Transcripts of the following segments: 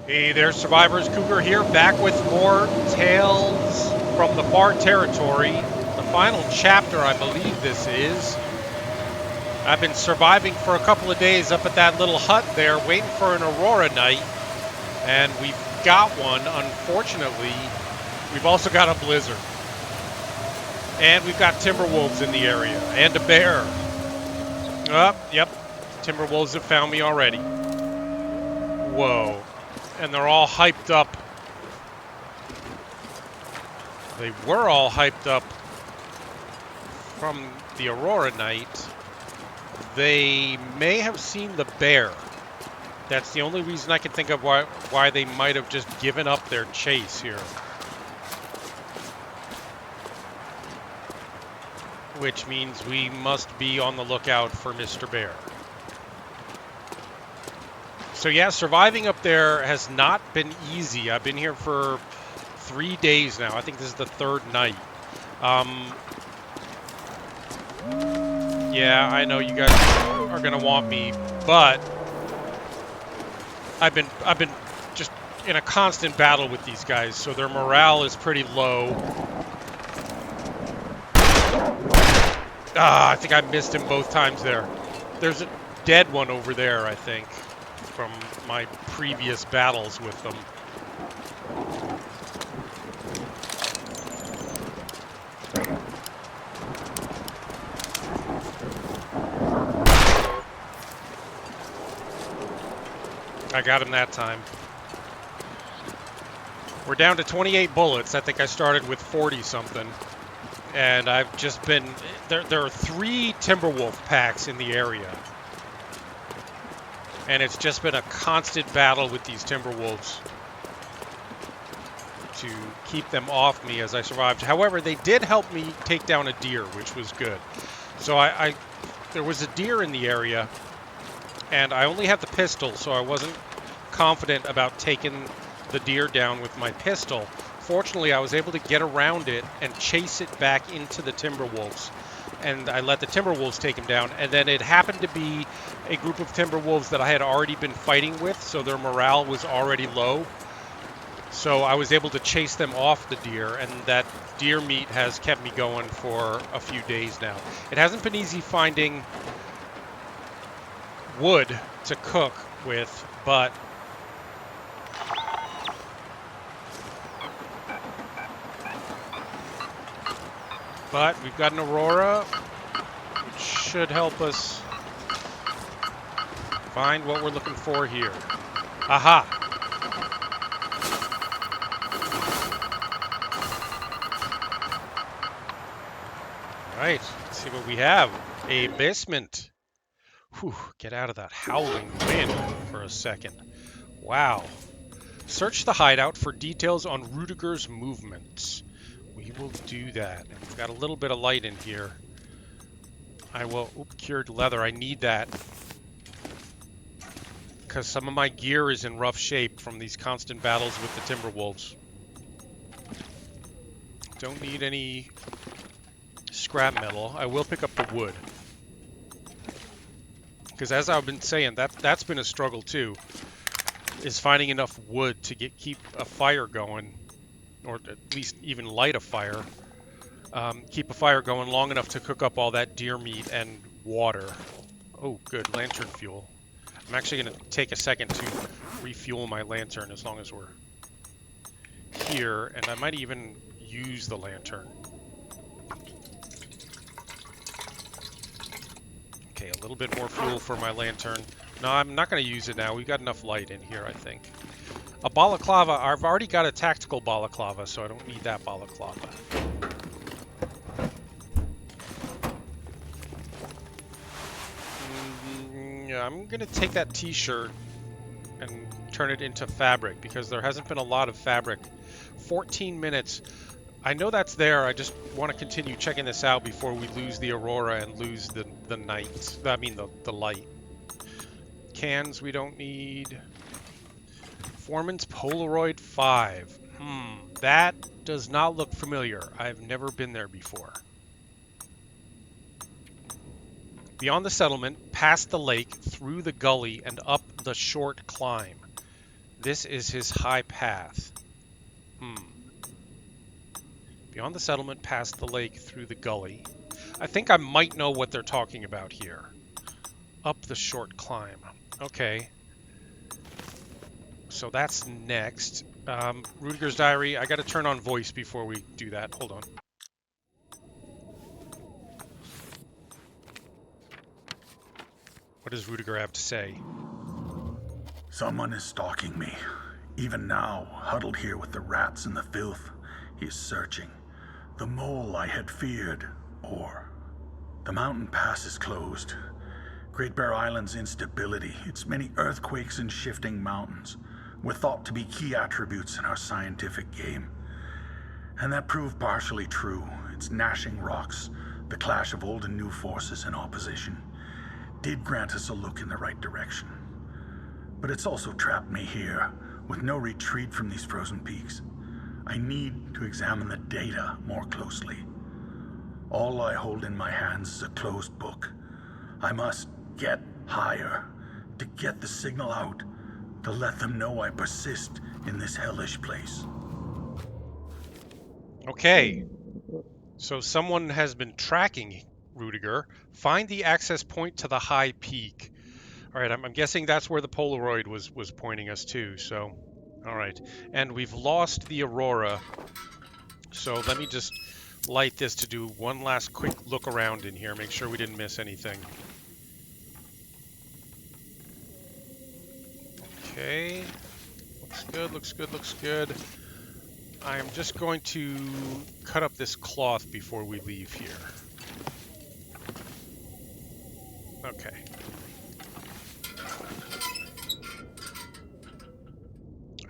Hey there, survivors. Cougar here, back with more Tales from the Far Territory. The final chapter, I believe this is. I've been surviving for a couple of days up at that little hut there, waiting for an aurora night. And we've got one, unfortunately. We've also got a blizzard. And we've got timber wolves in the area, and a bear. Yep, timber wolves have found me already. Whoa. And they're all hyped up. They were all hyped up from the aurora night. They may have seen the bear. That's the only reason I can think of why they might have just given up their chase here. Which means we must be on the lookout for Mr. Bear. So yeah, surviving up there has not been easy. I've been here for 3 days now. I think this is the third night. Yeah, I know you guys are gonna want me, but I've been just in a constant battle with these guys, so their morale is pretty low. I think I missed him both times there. There's a dead one over there, I think, from my previous battles with them. I got him that time. We're down to 28 bullets. I think I started with 40 something. And I've just been... There are 3 Timberwolf packs in the area. And it's just been a constant battle with these Timberwolves to keep them off me as I survived. However, they did help me take down a deer, which was good. So there was a deer in the area, and I only had the pistol, so I wasn't confident about taking the deer down with my pistol. Fortunately, I was able to get around it and chase it back into the Timberwolves. And I let the Timberwolves take him down. And then it happened to be a group of Timberwolves that I had already been fighting with, so their morale was already low. So I was able to chase them off the deer, and that deer meat has kept me going for a few days now. It hasn't been easy finding wood to cook with, but we've got an aurora, which should help us find what we're looking for here. Aha! All right, let's see what we have. A basement. Whew, get out of that howling wind for a second. Wow. Search the hideout for details on Rudiger's movements. We will do that. And we've got a little bit of light in here. I will... cured leather. I need that. Because some of my gear is in rough shape from these constant battles with the Timberwolves. Don't need any scrap metal. I will pick up the wood. Because as I've been saying, that's been a struggle too. Is finding enough wood to keep a fire going. Or at least even light a fire. Keep a fire going long enough to cook up all that deer meat and water. Oh, good. Lantern fuel. I'm actually going to take a second to refuel my lantern as long as we're here. And I might even use the lantern. Okay, a little bit more fuel for my lantern. No, I'm not going to use it now. We've got enough light in here, I think. A balaclava. I've already got a tactical balaclava, so I don't need that balaclava. Yeah, I'm going to take that t-shirt and turn it into fabric, because there hasn't been a lot of fabric. 14 minutes. I know that's there. I just want to continue checking this out before we lose the aurora and lose the night. I mean, the light. Cans we don't need. Foreman's Polaroid 5. That does not look familiar. I've never been there before. Beyond the settlement, past the lake, through the gully, and up the short climb. This is his high path. Beyond the settlement, past the lake, through the gully. I think I might know what they're talking about here. Up the short climb. Okay. So that's next. Rudiger's diary. I got to turn on voice before we do that. Hold on. What does Rudiger have to say? Someone is stalking me. Even now, huddled here with the rats and the filth, he is searching. The mole I had feared, or... The mountain pass is closed. Great Bear Island's instability, its many earthquakes and shifting mountains, were thought to be key attributes in our scientific game. And that proved partially true. Its gnashing rocks, the clash of old and new forces in opposition, did grant us a look in the right direction. But it's also trapped me here, with no retreat from these frozen peaks. I need to examine the data more closely. All I hold in my hands is a closed book. I must get higher, to get the signal out, to let them know I persist in this hellish place. Okay. So someone has been tracking Rudiger. Find the access point to the high peak. All right, I'm guessing that's where the Polaroid was pointing us to, so... All right, and we've lost the Aurora, so let me just light this to do one last quick look around in here, make sure we didn't miss anything. Okay, looks good, looks good, looks good. I am just going to cut up this cloth before we leave here. Okay.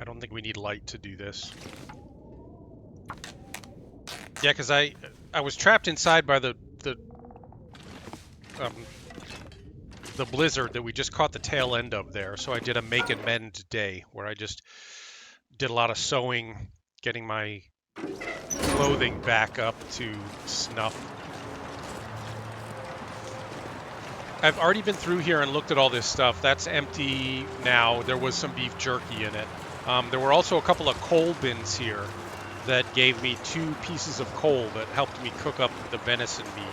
I don't think we need light to do this. Yeah, because I was trapped inside by the blizzard that we just caught the tail end of there. So I did a make and mend day where I just did a lot of sewing, getting my clothing back up to snuff. I've already been through here and looked at all this stuff. That's empty now. There was some beef jerky in it. There were also a couple of coal bins here that gave me 2 pieces of coal that helped me cook up the venison meat.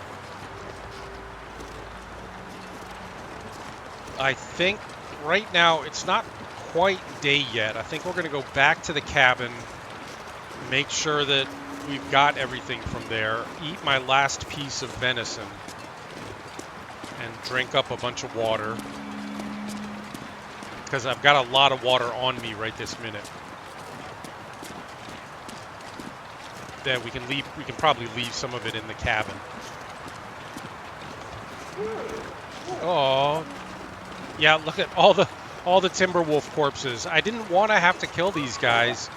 I think right now it's not quite day yet. I think we're going to go back to the cabin, make sure that we've got everything from there, eat my last piece of venison, and drink up a bunch of water. Because I've got a lot of water on me right this minute. That we can probably leave some of it in the cabin. Oh, yeah! Look at all the timber wolf corpses. I didn't want to have to kill these guys,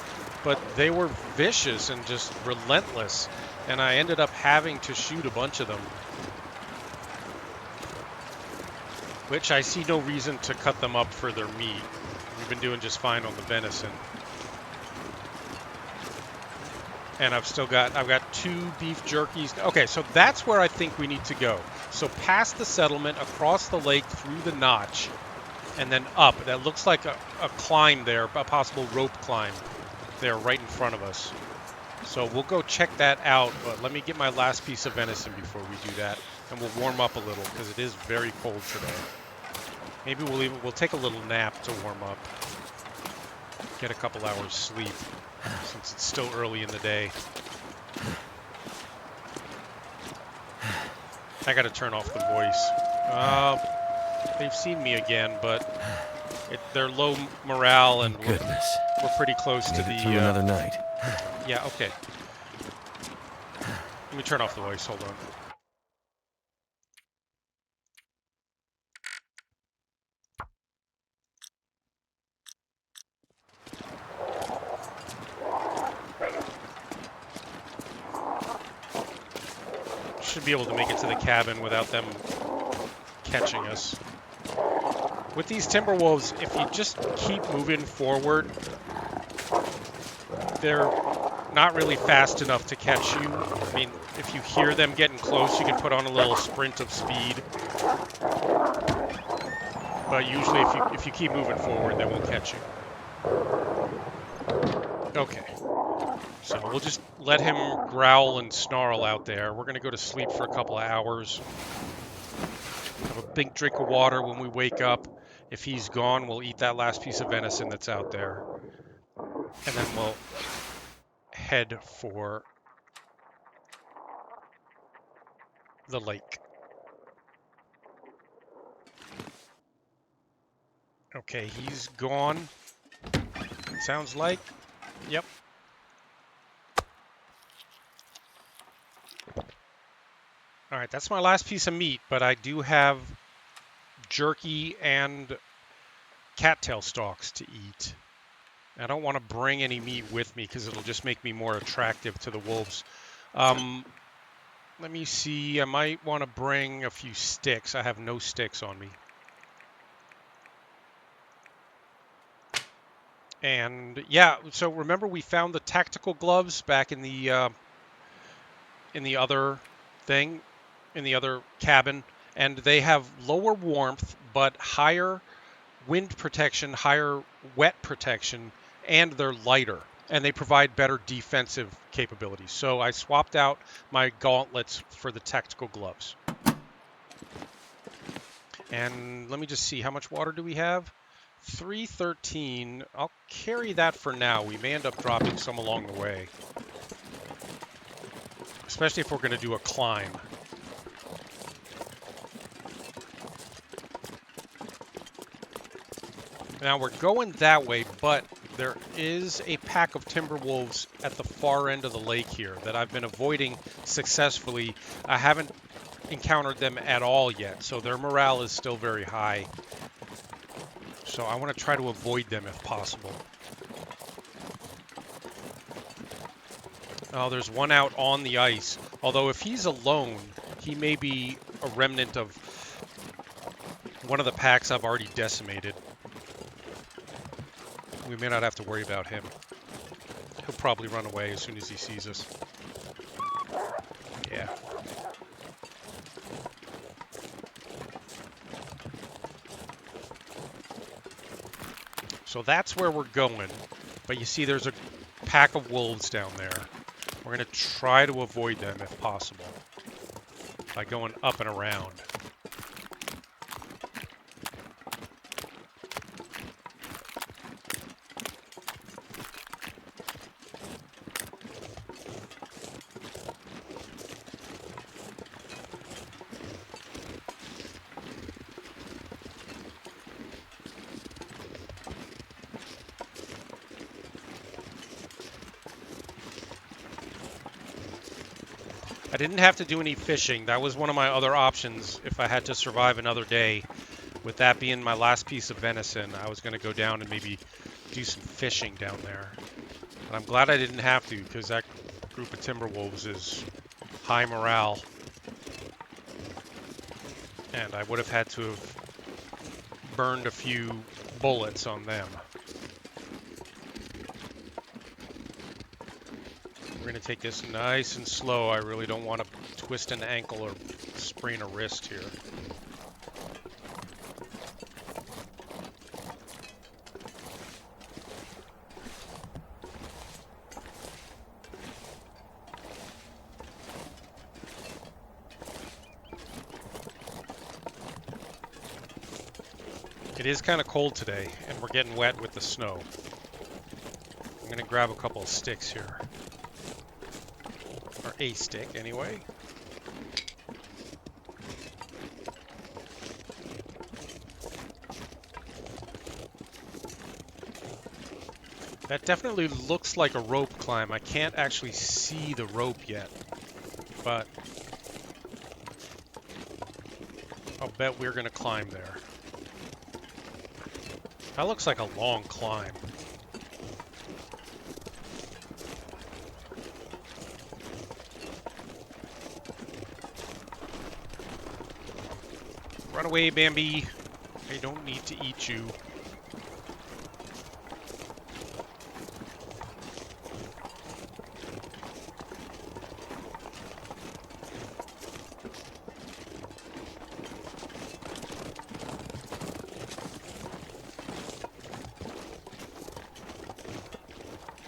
but they were vicious and just relentless, and I ended up having to shoot a bunch of them. Which I see no reason to cut them up for their meat. We've been doing just fine on the venison. And I've got 2 beef jerkies. Okay, so that's where I think we need to go. So past the settlement, across the lake, through the notch, and then up. That looks like a climb there, a possible rope climb there right in front of us. So we'll go check that out, but let me get my last piece of venison before we do that. And we'll warm up a little, because it is very cold today. Maybe we'll take a little nap to warm up. Get a couple hours sleep, since it's still early in the day. I gotta turn off the voice. They've seen me again, but they're low morale, and we're pretty close to the... another night. Yeah, okay. Let me turn off the voice, hold on. Should be able to make it to the cabin without them catching us. With these timber wolves, if you just keep moving forward, they're not really fast enough to catch you. I mean, if you hear them getting close, you can put on a little sprint of speed. But usually if you keep moving forward, they won't catch you. Okay. So we'll just let him growl and snarl out there. We're going to go to sleep for a couple of hours. Have a big drink of water when we wake up. If he's gone, we'll eat that last piece of venison that's out there. And then we'll head for the lake. Okay, he's gone. Sounds like. Yep. All right, that's my last piece of meat, but I do have jerky and cattail stalks to eat. I don't want to bring any meat with me because it'll just make me more attractive to the wolves. Let me see. I might want to bring a few sticks. I have no sticks on me. And yeah, so remember we found the tactical gloves back in the other thing, in the other cabin, and they have lower warmth but higher wind protection, higher wet protection, and they're lighter, and they provide better defensive capabilities. So I swapped out my gauntlets for the tactical gloves. And let me just see, how much water do we have? 313. I'll carry that for now. We may end up dropping some along the way, especially if we're going to do a climb. Now we're going that way, but there is a pack of timber wolves at the far end of the lake here that I've been avoiding successfully. I haven't encountered them at all yet, so their morale is still very high. So I want to try to avoid them if possible. Oh, there's one out on the ice. Although if he's alone, he may be a remnant of one of the packs I've already decimated. We may not have to worry about him. He'll probably run away as soon as he sees us. Yeah. So that's where we're going. But you see there's a pack of wolves down there. We're going to try to avoid them if possible by going up and around. I didn't have to do any fishing. That was one of my other options if I had to survive another day. With that being my last piece of venison, I was going to go down and maybe do some fishing down there. But I'm glad I didn't have to, because that group of timber wolves is high morale. And I would have had to have burned a few bullets on them. We're going to take this nice and slow. I really don't want to twist an ankle or sprain a wrist here. It is kind of cold today, and we're getting wet with the snow. I'm going to grab a couple of sticks here. Or a stick, anyway. That definitely looks like a rope climb. I can't actually see the rope yet, but I'll bet we're going to climb there. That looks like a long climb. Run away, Bambi. I don't need to eat you.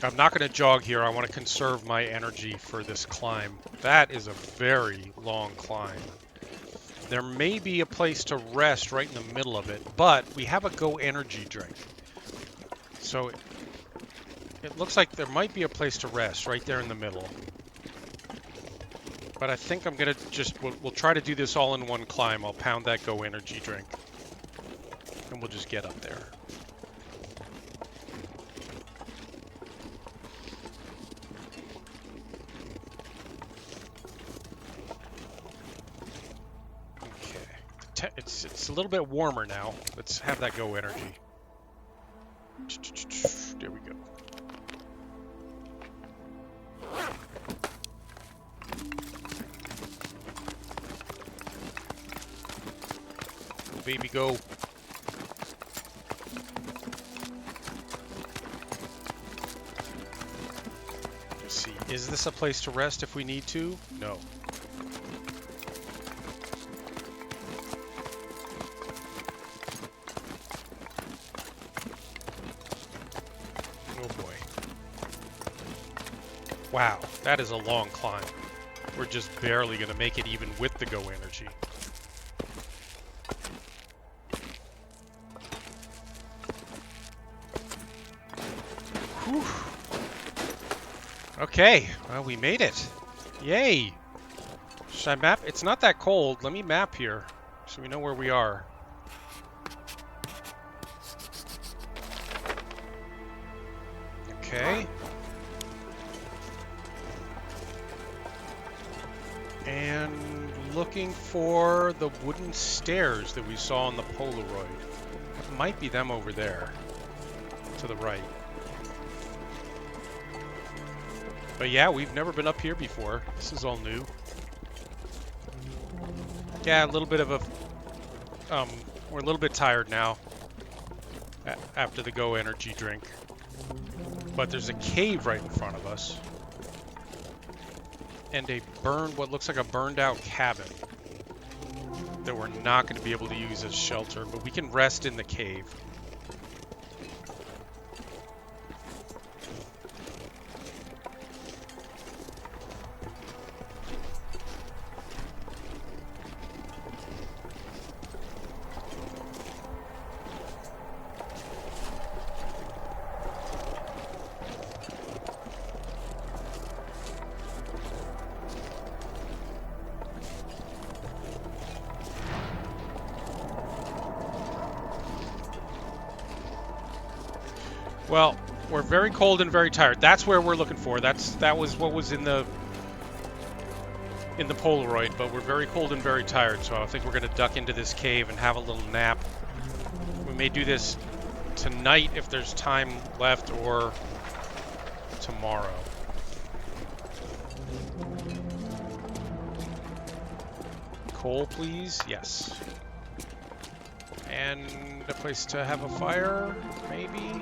I'm not going to jog here. I want to conserve my energy for this climb. That is a very long climb. There may be a place to rest right in the middle of it, but we have a Go energy drink. So it looks like there might be a place to rest right there in the middle. But I think I'm going to just, we'll try to do this all in one climb. I'll pound that Go energy drink. And we'll just get up there. Okay. It's a little bit warmer now. Let's have that Go energy. There we go. Baby, go. Let's see. Is this a place to rest if we need to? No. Oh boy. Wow, that is a long climb. We're just barely going to make it even with the Go energy. Whew. Okay, well, we made it. Yay! Should I map? It's not that cold. Let me map here so we know where we are. Okay. And looking for the wooden stairs that we saw on the Polaroid. It might be them over there, to the right. But yeah, we've never been up here before. This is all new. Yeah, a little bit of a... we're a little bit tired now after the Go energy drink. But there's a cave right in front of us. And what looks like a burned out cabin that we're not going to be able to use as shelter, but we can rest in the cave. Well, we're very cold and very tired. That's where we're looking for. That was what was in the Polaroid, but we're very cold and very tired, so I think we're going to duck into this cave and have a little nap. We may do this tonight if there's time left, or tomorrow. Coal, please. Yes. And a place to have a fire, maybe?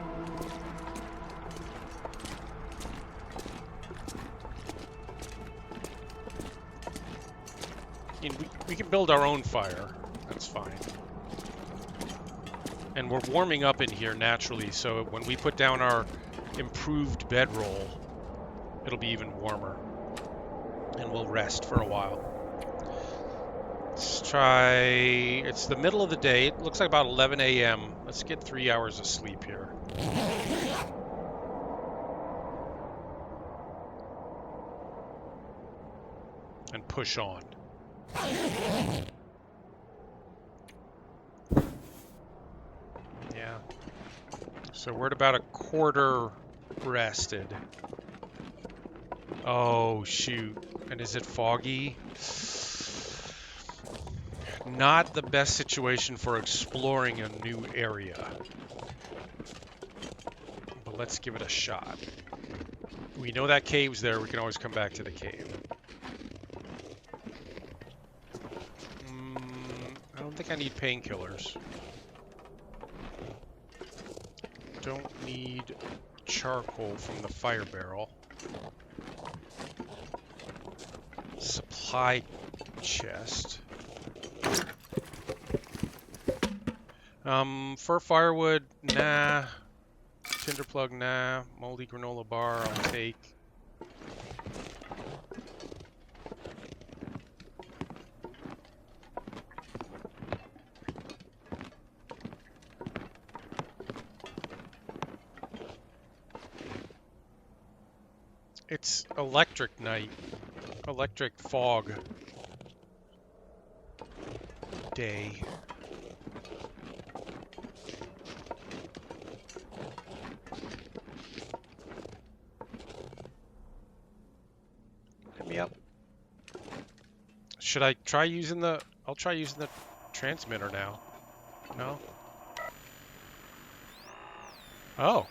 We can build our own fire. That's fine. And we're warming up in here naturally, so when we put down our improved bedroll, it'll be even warmer. And we'll rest for a while. Let's try... It's the middle of the day. It looks like about 11 a.m. Let's get 3 hours of sleep here. And push on. Yeah. So we're at about a quarter rested. Oh, shoot. And is it foggy? Not the best situation for exploring a new area. But let's give it a shot. We know that cave's there. We can always come back to the cave. I don't think I need painkillers. Don't need charcoal from the fire barrel. Supply chest. For firewood, nah. Tinder plug, nah. Moldy granola bar, I'll take. It's electric night. Electric fog. Day. Hit me up. Should I try using the... I'll try using the transmitter now. No? Oh.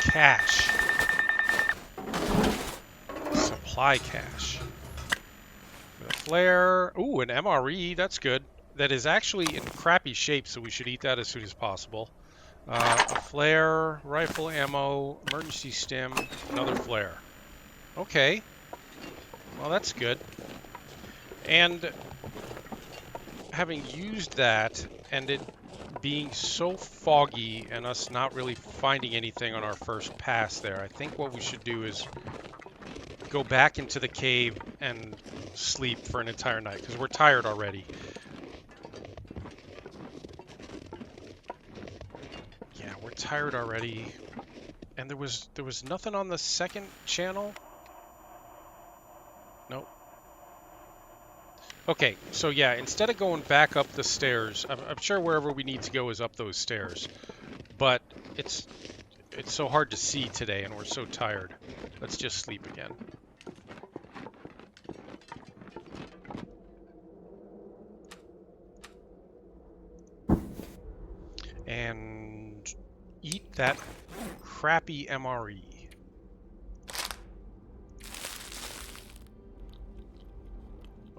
Cache. Supply cache. With a flare. Ooh, an MRE. That's good. That is actually in crappy shape, so we should eat that as soon as possible. A flare, rifle ammo, emergency stim, another flare. Okay. Well, that's good. And having used that, and it being so foggy and us not really finding anything on our first pass there, I think what we should do is go back into the cave and sleep for an entire night, because we're tired already. Yeah, we're tired already. And there was nothing on the second channel? Nope. Okay, so yeah, instead of going back up the stairs, I'm sure wherever we need to go is up those stairs. But it's so hard to see today, and we're so tired. Let's just sleep again. And eat that crappy MRE.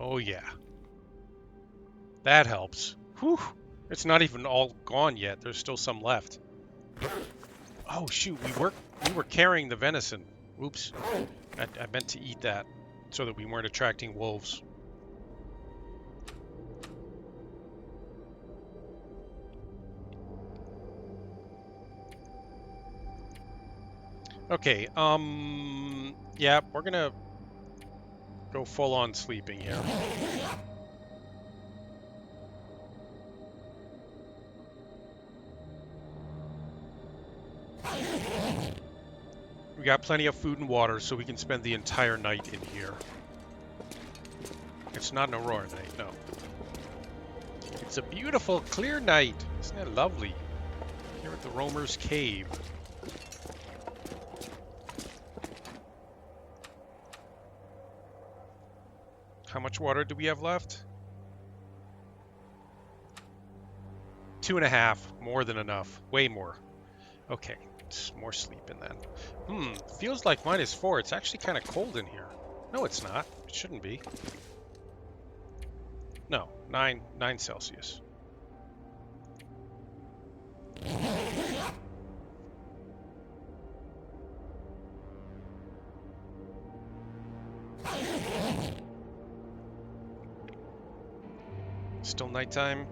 Oh yeah. That helps. Whew. It's not even all gone yet. There's still some left. Oh shoot, we were carrying the venison. Oops. I meant to eat that so that we weren't attracting wolves. Okay, yeah, we're gonna go full on sleeping here. We got plenty of food and water, so we can spend the entire night in here. It's not an Aurora night, no. It's a beautiful, clear night. Isn't it lovely? Here at the Roamer's Cave. How much water do we have left? 2.5. More than enough. Way more. Okay. It's more sleeping then. Feels like -4. It's actually kind of cold in here. No, it's not. It shouldn't be. No, 9 Celsius. Still nighttime.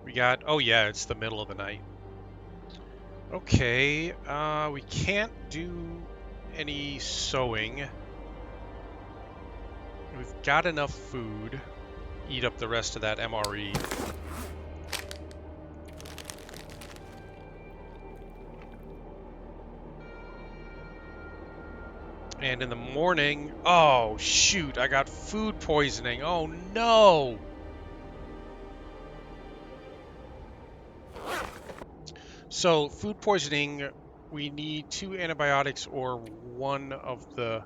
We got, oh yeah, it's the middle of the night. Okay, we can't do any sewing. We've got enough food. Eat up the rest of that MRE. And in the morning, oh shoot, I got food poisoning. Oh no! So food poisoning, we need 2 antibiotics or 1 of the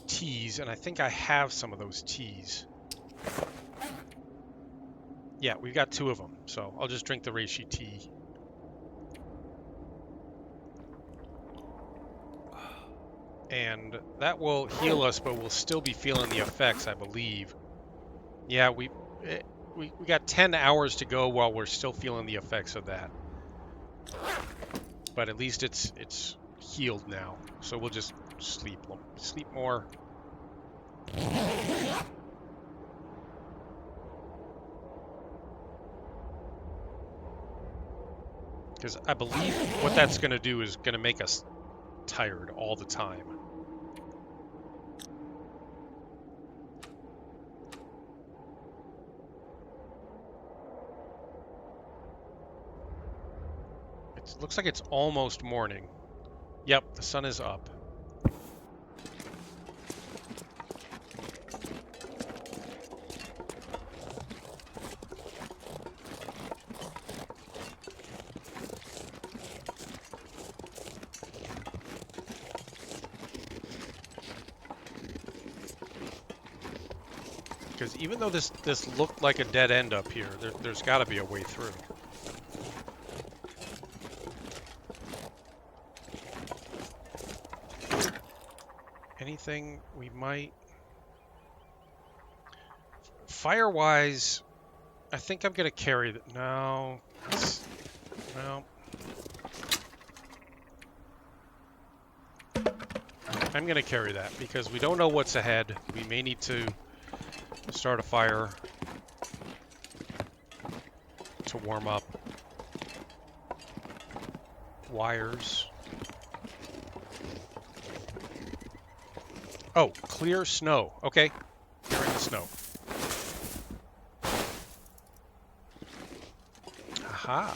teas, and I think I have some of those teas. Yeah, we've got 2 of them, so I'll just drink the reishi tea. And that will heal us, but we'll still be feeling the effects, I believe. Yeah, we got 10 hours to go while we're still feeling the effects of that. But at least it's healed now, so we'll just sleep more. Because I believe what that's going to do is going to make us tired all the time. It looks like it's almost morning. Yep, the sun is up. Because even though this looked like a dead end up here, there's got to be a way through. Anything we might... Fire-wise, I think I'm going to carry... No. No. I'm going to carry that because we don't know what's ahead. We may need to start a fire to warm up. Wires. Oh, clear snow. Okay. Clearing the snow. Aha.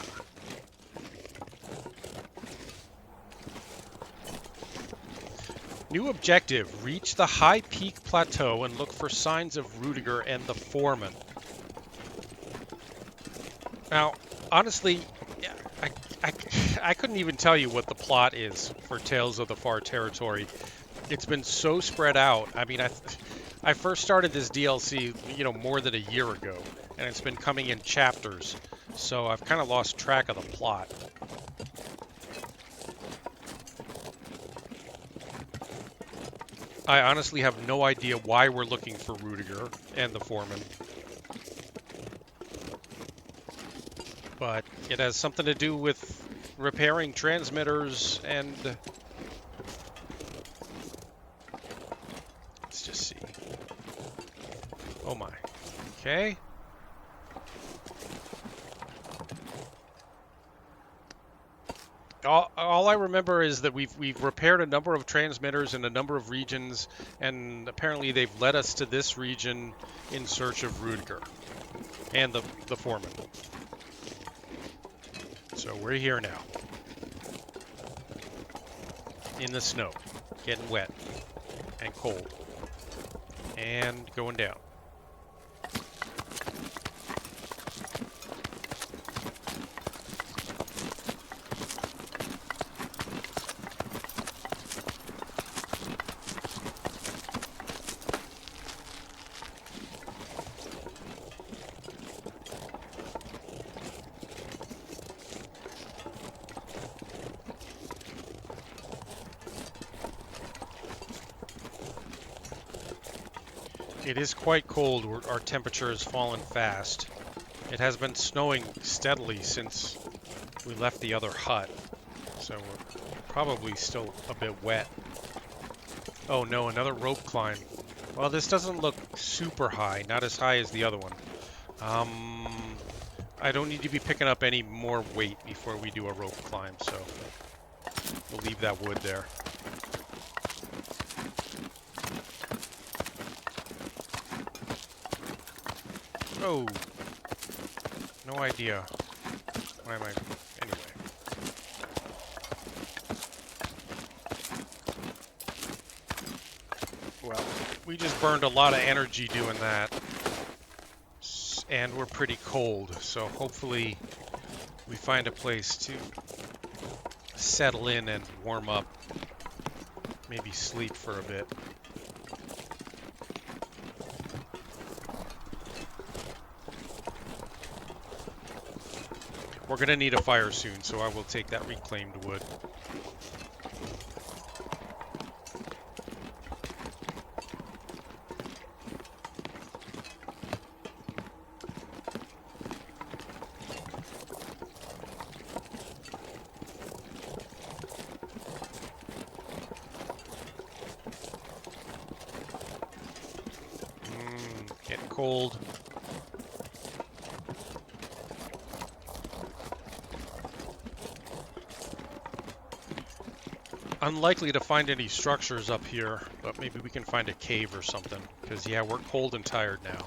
New objective. Reach the high peak plateau and look for signs of Rudiger and the Foreman. Now, honestly, I couldn't even tell you what the plot is for Tales of the Far Territory. It's been so spread out. I mean, I first started this DLC, more than a year ago, and it's been coming in chapters, so I've kind of lost track of the plot. I honestly have no idea why we're looking for Rudiger and the Foreman. But it has something to do with repairing transmitters and... Let's just see. Oh my. Okay. All I remember is that we've repaired a number of transmitters in a number of regions, and apparently they've led us to this region in search of Rudiger and the Foreman. So we're here now. In the snow. Getting wet. And cold. And going down. It is quite cold. Our temperature has fallen fast. It has been snowing steadily since we left the other hut, so we're probably still a bit wet. Oh no, another rope climb. Well, this doesn't look super high, not as high as the other one. I don't need to be picking up any more weight before we do a rope climb, so we'll leave that wood there. Oh, no idea. Why am I... Anyway. Well, we just burned a lot of energy doing that. And we're pretty cold, so hopefully we find a place to settle in and warm up. Maybe sleep for a bit. We're gonna need a fire soon, so I will take that reclaimed wood. Getting cold. Unlikely to find any structures up here, but maybe we can find a cave or something. Because, yeah, we're cold and tired now.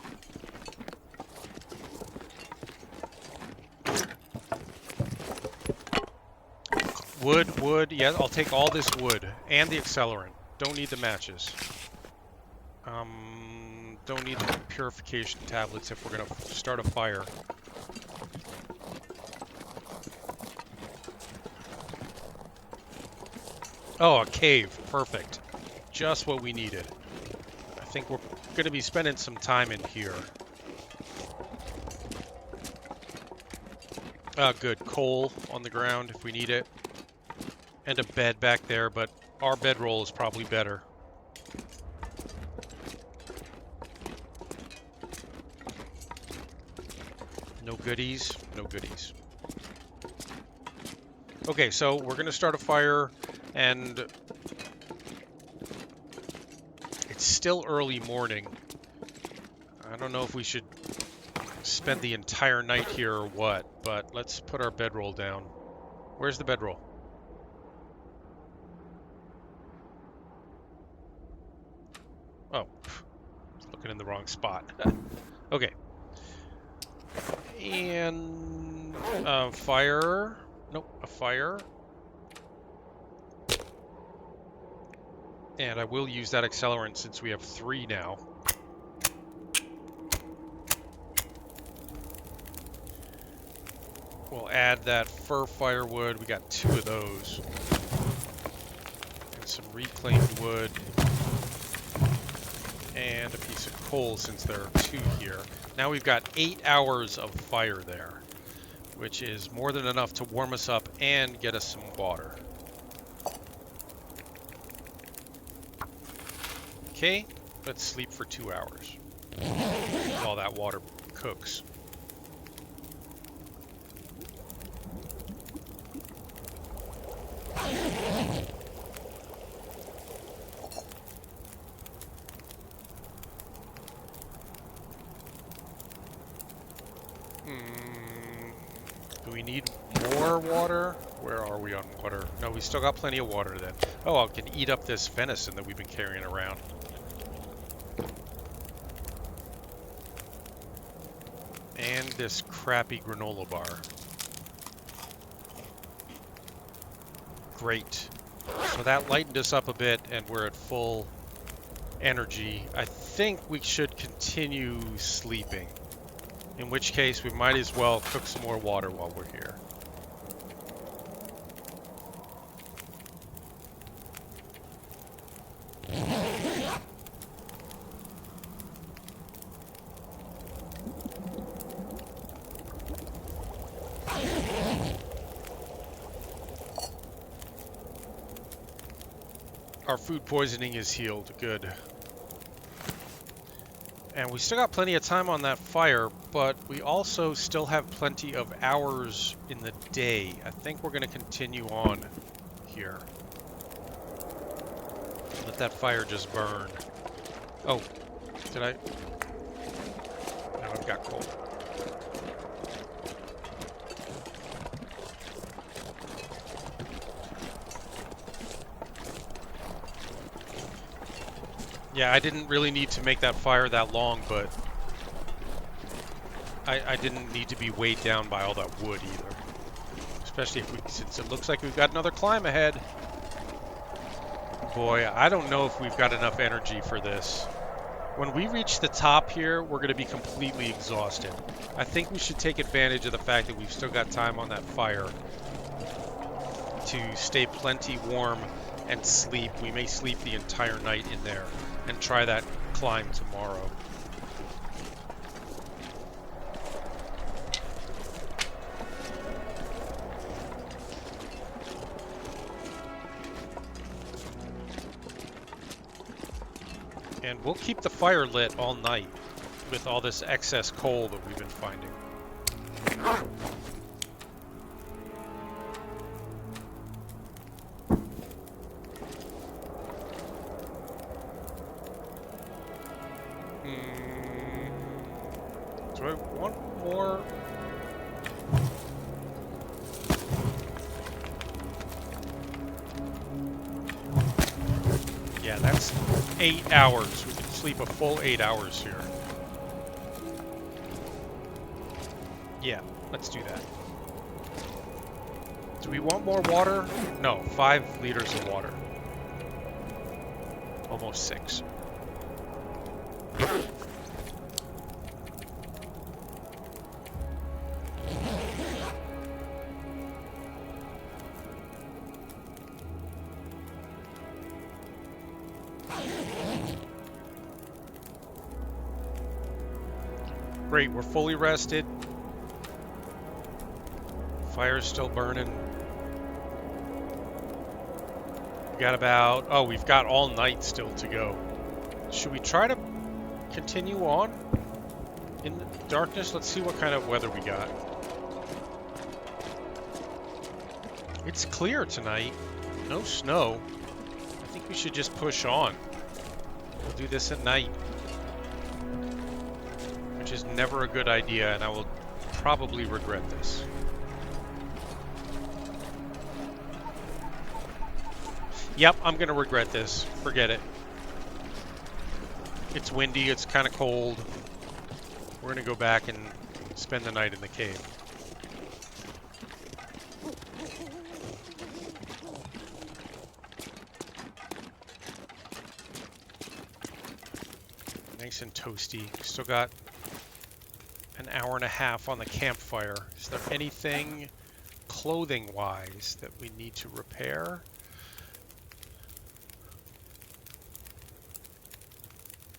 Wood, yeah, I'll take all this wood. And the accelerant. Don't need the matches. Don't need the purification tablets if we're going to start a fire. Oh, a cave. Perfect. Just what we needed. I think we're going to be spending some time in here. Good. Coal on the ground if we need it. And a bed back there, but our bedroll is probably better. No goodies. No goodies. Okay, so we're going to start a fire, and it's still early morning. I don't know if we should spend the entire night here or what, but let's put our bedroll down. Where's the bedroll? Oh, looking in the wrong spot. Okay. And fire. Nope, a fire. And I will use that accelerant since we have 3 now. We'll add that fir firewood. We got 2 of those. And some reclaimed wood. And a piece of coal since there are 2 here. Now we've got 8 hours of fire there, which is more than enough to warm us up and get us some water. Okay, let's sleep for 2 hours while that water cooks. Do we need more water? Where are we on water? No, we still got plenty of water then. Oh, I can eat up this venison that we've been carrying around. And this crappy granola bar. Great. So that lightened us up a bit and we're at full energy. I think we should continue sleeping. In which case, we might as well cook some more water while we're here. Our food poisoning is healed. Good. And we still got plenty of time on that fire, but we also still have plenty of hours in the day. I think we're going to continue on here. Let that fire just burn. Oh, did I? Now I've got coal. Yeah, I didn't really need to make that fire that long, but I didn't need to be weighed down by all that wood either. Especially since it looks like we've got another climb ahead. Boy, I don't know if we've got enough energy for this. When we reach the top here, we're going to be completely exhausted. I think we should take advantage of the fact that we've still got time on that fire to stay plenty warm and sleep. We may sleep the entire night in there and try that climb tomorrow. And we'll keep the fire lit all night with all this excess coal that we've been finding. Do I want more? Yeah, that's 8 hours. We can sleep a full 8 hours here. Yeah, let's do that. Do we want more water? No, 5 liters of water. Almost 6. Great, we're fully rested. Fire's still burning. We got about... Oh, we've got all night still to go. Should we try to continue on in the darkness? Let's see what kind of weather we got. It's clear tonight. No snow. I think we should just push on. We'll do this at night. Which is never a good idea, and I will probably regret this. Yep, I'm going to regret this. Forget it. It's windy, it's kind of cold. We're going to go back and spend the night in the cave. Nice and toasty. Still got an hour and a half on the campfire. Is there anything clothing-wise that we need to repair?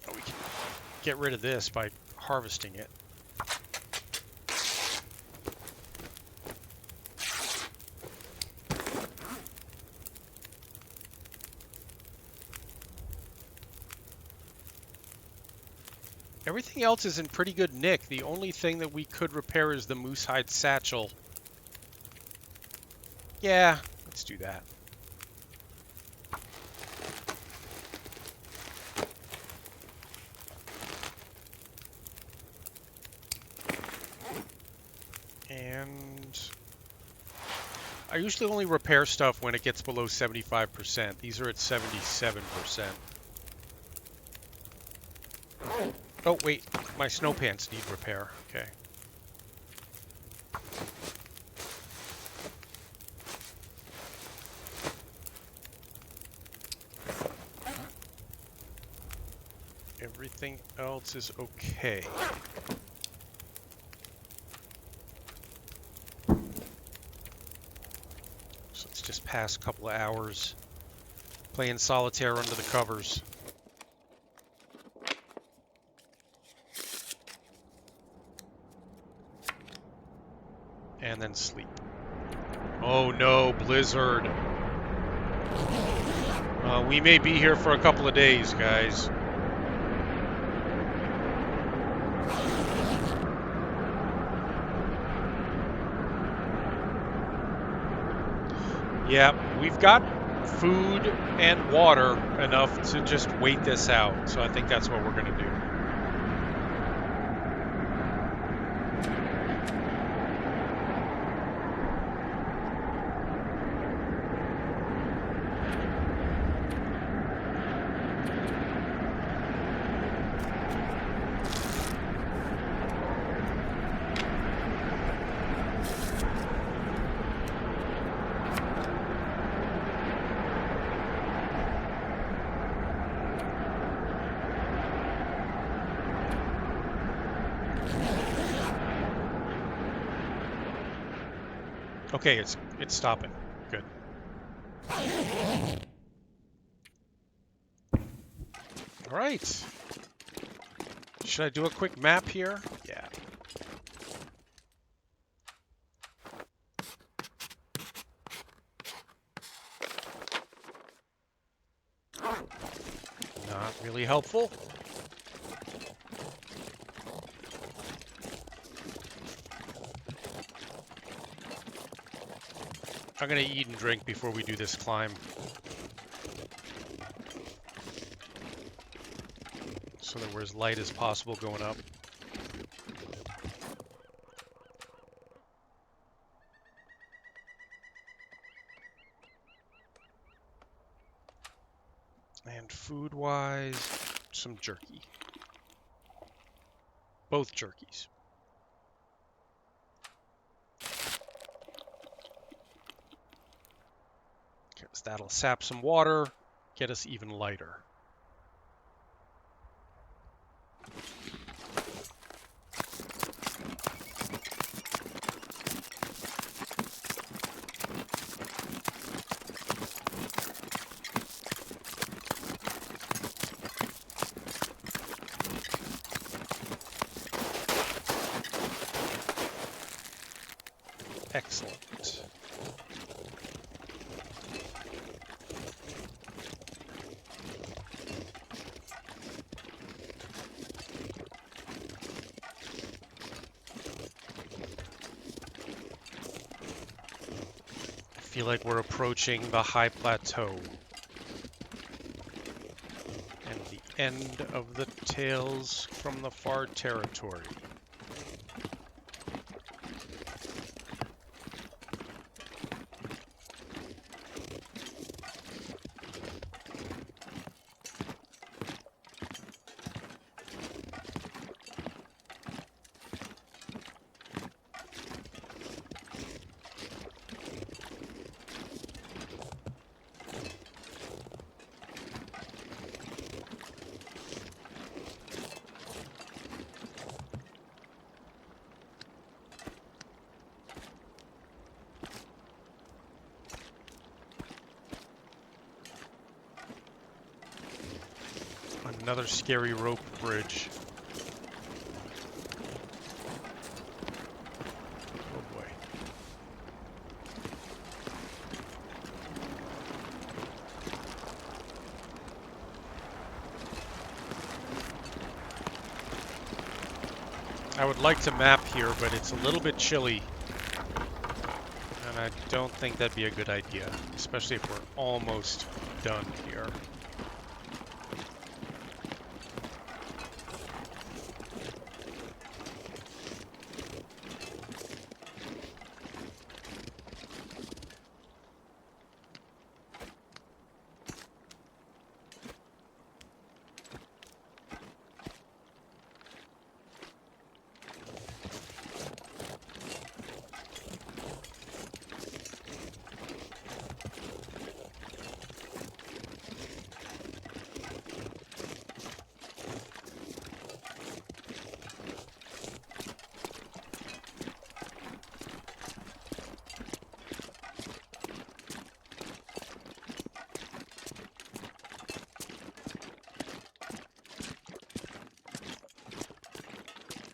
Oh, we can get rid of this by harvesting it. Everything else is in pretty good nick. The only thing that we could repair is the moose hide satchel. Yeah, let's do that. And I usually only repair stuff when it gets below 75%. These are at 77%. Oh, wait. My snow pants need repair. Okay. Everything else is okay. So let's just pass a couple of hours playing solitaire under the covers. And then sleep. Oh no, blizzard. We may be here for a couple of days, guys. Yeah, we've got food and water enough to just wait this out. So I think that's what we're going to do. Okay, it's stopping. Good. All right. Should I do a quick map here? Yeah. Not really helpful. I'm gonna eat and drink before we do this climb. So that we're as light as possible going up. And food-wise, some jerky. Both jerkies. Because that'll sap some water, get us even lighter. Excellent. I feel like we're approaching the high plateau. And the end of the Tales from the Far Territory. Another scary rope bridge. Oh boy. I would like to map here, but it's a little bit chilly. And I don't think that'd be a good idea, especially if we're almost done here.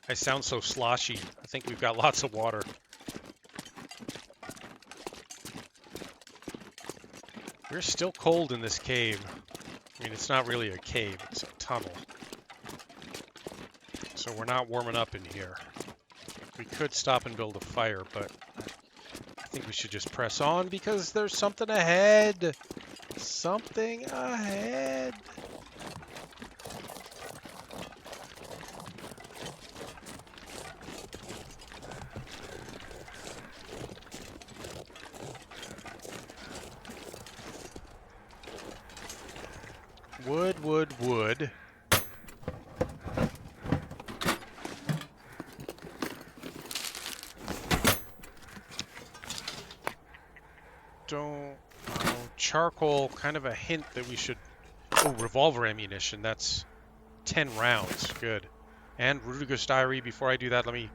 I sound so sloshy. I think we've got lots of water. We're still cold in this cave. I mean, it's not really a cave, it's a tunnel. So we're not warming up in here. We could stop and build a fire, but I think we should just press on because there's something ahead. Something ahead. Wood. Charcoal, kind of a hint that we should... Oh, revolver ammunition. That's 10 rounds. Good. And Rudiger's diary. Before I do that, let me...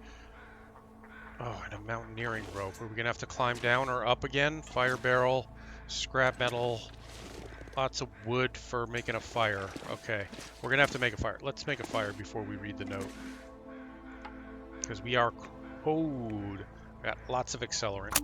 Oh, and a mountaineering rope. Are we gonna have to climb down or up again? Fire barrel, scrap metal, lots of wood for making a fire. Okay, we're gonna have to make a fire. Let's make a fire before we read the note. Because we are cold. Got lots of accelerant.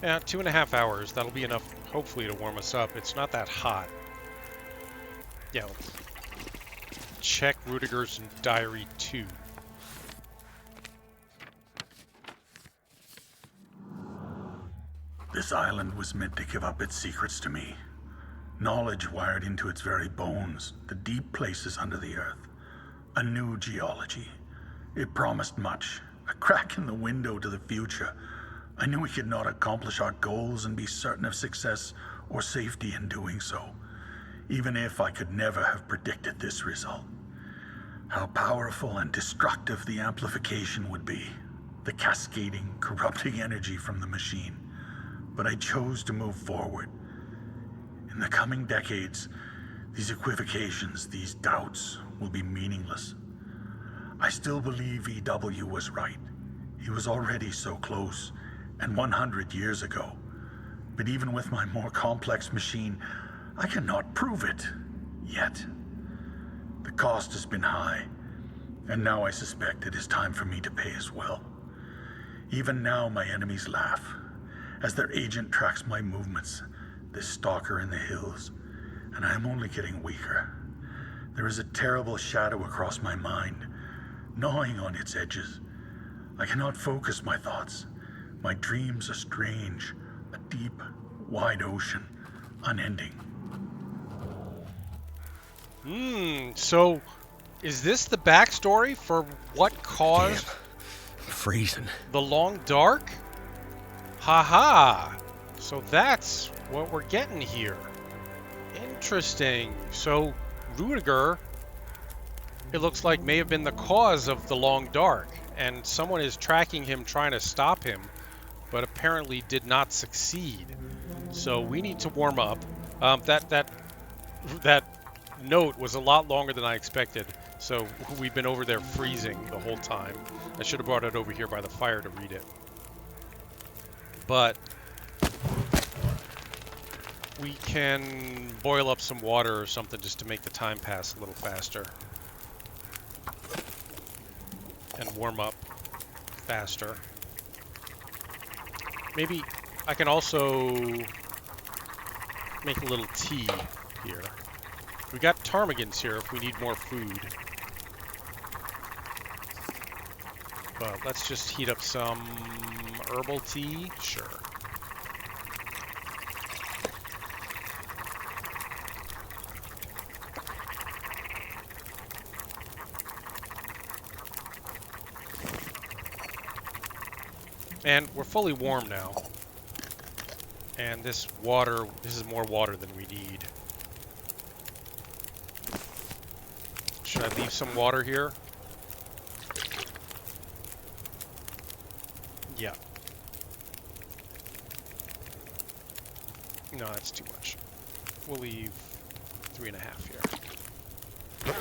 Yeah, 2.5 hours. That'll be enough, hopefully, to warm us up. It's not that hot. Yeah, let's check Rudiger's diary 2. This island was meant to give up its secrets to me. Knowledge wired into its very bones, the deep places under the earth. A new geology. It promised much, a crack in the window to the future. I knew we could not accomplish our goals and be certain of success or safety in doing so, even if I could never have predicted this result. How powerful and destructive the amplification would be, the cascading, corrupting energy from the machine. But I chose to move forward. In the coming decades, these equivocations, these doubts, will be meaningless. I still believe EW was right. He was already so close, and 100 years ago. But even with my more complex machine, I cannot prove it, yet. The cost has been high, and now I suspect it is time for me to pay as well. Even now my enemies laugh, as their agent tracks my movements, this stalker in the hills, and I am only getting weaker. There is a terrible shadow across my mind, gnawing on its edges. I cannot focus my thoughts. My dreams are strange, a deep, wide ocean, unending. So is this the backstory for what caused freezing the long dark? Haha. So that's what we're getting here. Interesting. So Rudiger, it looks like, may have been the cause of the long dark, and someone is tracking him, trying to stop him, but apparently did not succeed. So we need to warm up. That note was a lot longer than I expected, so we've been over there freezing the whole time. I should have brought it over here by the fire to read it. But we can boil up some water or something just to make the time pass a little faster. And warm up faster. Maybe I can also make a little tea here. We got ptarmigans here if we need more food. But let's just heat up some herbal tea. Sure. And we're fully warm now. And this water, this is more water than we need. Should I leave some water here? Yeah. No, that's too much. We'll leave 3.5 here.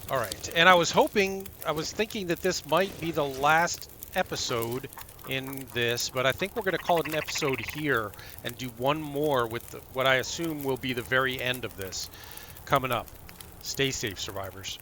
All right, and I was thinking that this might be the last episode in this, but I think we're going to call it an episode here and do one more with what I assume will be the very end of this coming up. Stay safe, survivors.